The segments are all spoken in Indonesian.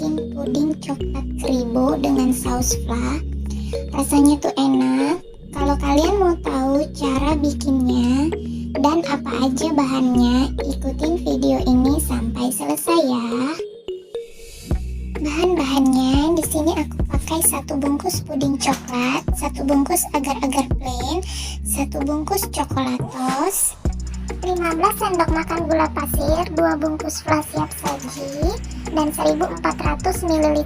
bikin puding coklat kribo dengan saus fla. Rasanya tuh enak. Kalau kalian mau tahu cara bikinnya dan apa aja bahannya, ikutin video ini sampai selesai ya. Bahan-bahannya di sini aku pakai 1 bungkus puding coklat, 1 bungkus agar-agar plain, 1 bungkus chocolatos, 15 sendok makan gula pasir, 2 bungkus fla siap saji, dan 1400 ml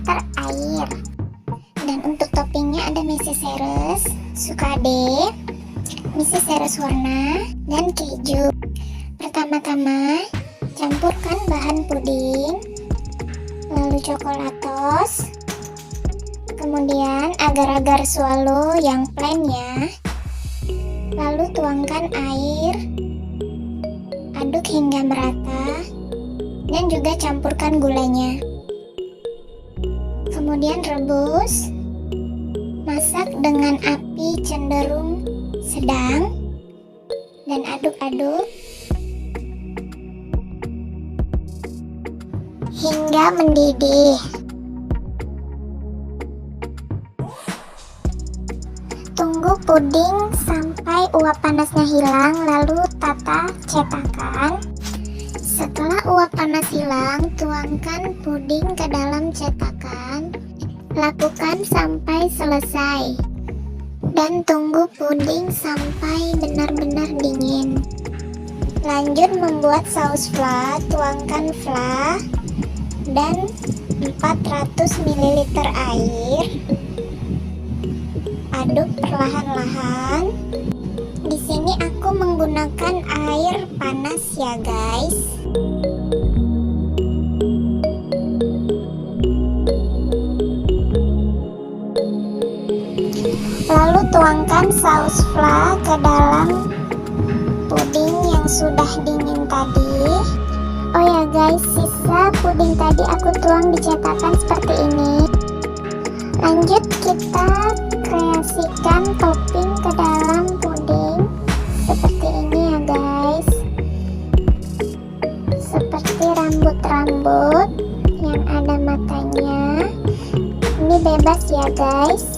air. Dan untuk toppingnya ada Meseseres, Sukade, Meseseres warna, dan keju. Pertama-tama campurkan bahan puding, lalu chocolatos, kemudian agar-agar swallow yang plain ya, lalu tuangkan air, aduk hingga merata, dan juga campurkan gulanya. Kemudian rebus, masak dengan api cenderung sedang, dan aduk-aduk hingga mendidih. Tunggu puding sampai uap panasnya hilang, lalu tata cetakan. Setelah uap panas hilang, tuangkan puding ke dalam cetakan. Lakukan sampai selesai. Dan tunggu puding sampai benar-benar dingin. Lanjut membuat saus fla, tuangkan fla dan 400 ml air. Aduk perlahan-lahan. Di sini aku menggunakan air panas ya guys. Lalu tuangkan saus fla ke dalam puding yang sudah dingin tadi. Oh ya guys, sisa puding tadi aku tuang di cetakan seperti ini. Lanjut kita kreasikan topping ke dalam puding seperti ini ya guys. Seperti rambut-rambut yang ada matanya. Ini bebas ya guys,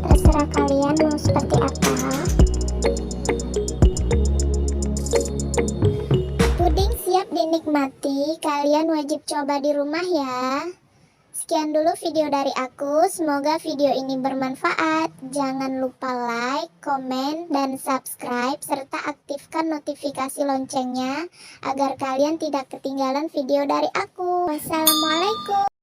terserah kalian mau seperti apa. Puding siap dinikmati, kalian wajib coba di rumah ya. Sekian dulu video dari aku, semoga video ini bermanfaat. Jangan lupa like, komen, dan subscribe, serta aktifkan notifikasi loncengnya agar kalian tidak ketinggalan video dari aku. Wassalamualaikum.